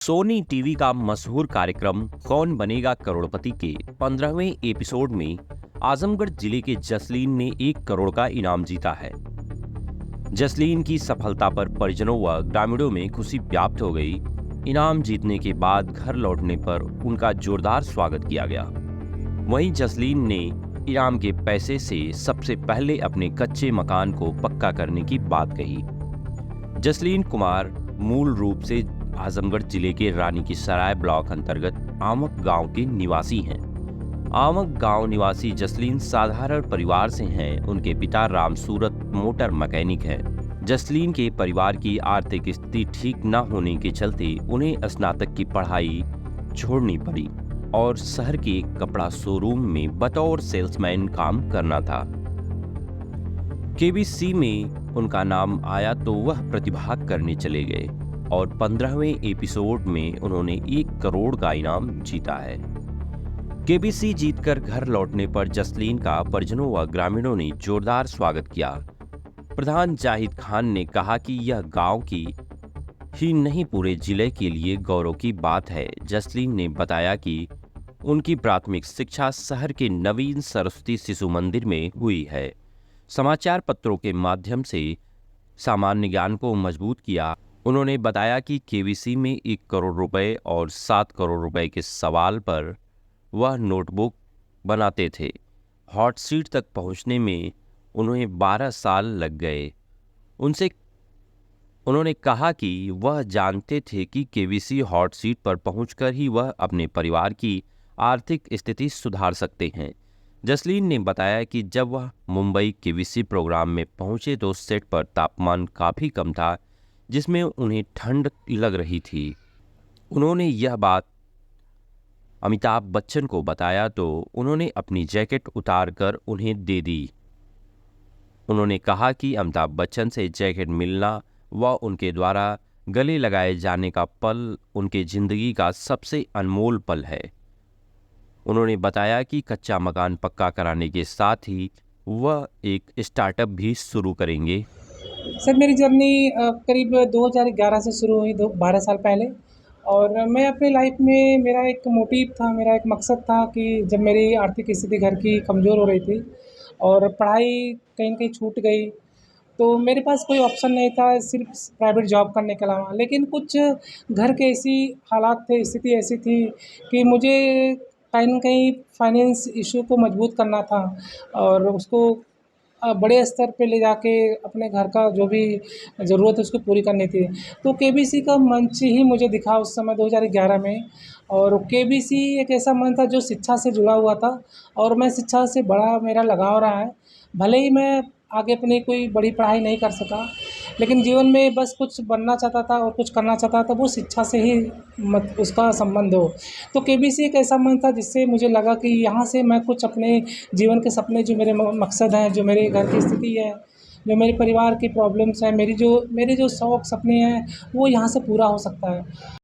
Sony TV का मशहूर कार्यक्रम कौन बनेगा करोड़पति के 15वें एपिसोड में आजमगढ़ जिले के जसलीन ने 1 करोड़ का इनाम जीता है। जसलीन की सफलता पर परिजनों व ग्रामीणों में खुशी व्याप्त हो गई। इनाम जीतने के बाद घर लौटने पर उनका जोरदार स्वागत किया गया। वहीं जसलीन ने इनाम के पैसे से सबसे पहले अपने कच्चे मकान को पक्का करने की बात कही। जसलीन कुमार मूल रूप से आजमगढ़ जिले के रानी की सराय ब्लॉक अंतर्गत आमक गांव के निवासी हैं। आमक गांव निवासी जसलीन साधारण परिवार से हैं। उनके पिता राम सूरत मोटर मैकेनिक हैं। जसलीन के परिवार की आर्थिक स्थिति ठीक न होने के चलते उन्हें स्नातक की पढ़ाई छोड़नी पड़ी और शहर के एक कपड़ा शोरूम में बतौर सेल्समैन काम करना था। केबीसी में उनका नाम आया तो वह प्रतिभाग करने चले गए और 15वें एपिसोड में उन्होंने 1 करोड़ का इनाम जीता है। केबीसी जीतकर घर लौटने पर जसलीन का परिजनों व ग्रामीणों ने जोरदार स्वागत किया। प्रधान जाहिद खान ने कहा कि यह गांव की ही नहीं पूरे जिले के लिए गौरव की बात है। जसलीन ने बताया कि उनकी प्राथमिक शिक्षा शहर के नवीन सरस्वती शिशु मंदिर में हुई है। समाचार पत्रों के माध्यम से सामान्य ज्ञान को मजबूत किया। उन्होंने बताया कि केबीसी में 1 करोड़ रुपए और 7 करोड़ रुपए के सवाल पर वह नोटबुक बनाते थे। हॉट सीट तक पहुंचने में उन्हें 12 साल लग गए। उन्होंने कहा कि वह जानते थे कि केबीसी हॉट सीट पर पहुंचकर ही वह अपने परिवार की आर्थिक स्थिति सुधार सकते हैं। जसलीन ने बताया कि जब वह मुंबई केबीसी प्रोग्राम में पहुंचे तो सेट पर तापमान काफ़ी कम था, जिसमें उन्हें ठंड लग रही थी। उन्होंने यह बात अमिताभ बच्चन को बताया तो उन्होंने अपनी जैकेट उतारकर उन्हें दे दी। उन्होंने कहा कि अमिताभ बच्चन से जैकेट मिलना व उनके द्वारा गले लगाए जाने का पल उनके जिंदगी का सबसे अनमोल पल है। उन्होंने बताया कि कच्चा मकान पक्का कराने के साथ ही वह एक स्टार्टअप भी शुरू करेंगे। सर मेरी जर्नी करीब 2011 से शुरू हुई, 12 साल पहले। और मैं अपनी लाइफ में मेरा एक मोटिव था, मेरा एक मकसद था कि जब मेरी आर्थिक स्थिति घर की कमज़ोर हो रही थी और पढ़ाई कहीं न कहीं छूट गई, तो मेरे पास कोई ऑप्शन नहीं था सिर्फ प्राइवेट जॉब करने के अलावा। लेकिन कुछ घर के ऐसी हालात थे, स्थिति ऐसी थी कि मुझे कहीं न कहीं फाइनेंस इश्यू को मजबूत करना था और उसको बड़े स्तर पे ले जाके अपने घर का जो भी ज़रूरत है उसको पूरी करनी थी। तो केबीसी का मंच ही मुझे दिखा उस समय 2011 में। और केबीसी एक ऐसा मंच था जो शिक्षा से जुड़ा हुआ था और मैं शिक्षा से बड़ा मेरा लगाव रहा है। भले ही मैं आगे अपनी कोई बड़ी पढ़ाई नहीं कर सका, लेकिन जीवन में बस कुछ बनना चाहता था और कुछ करना चाहता था, वो शिक्षा से ही उसका संबंध हो। तो केबीसी एक ऐसा मंच था जिससे मुझे लगा कि यहाँ से मैं कुछ अपने जीवन के सपने, जो मेरे मकसद हैं, जो मेरे घर की स्थिति है, जो मेरे परिवार की प्रॉब्लम्स हैं, मेरे जो शौक सपने हैं, वो यहाँ से पूरा हो सकता है।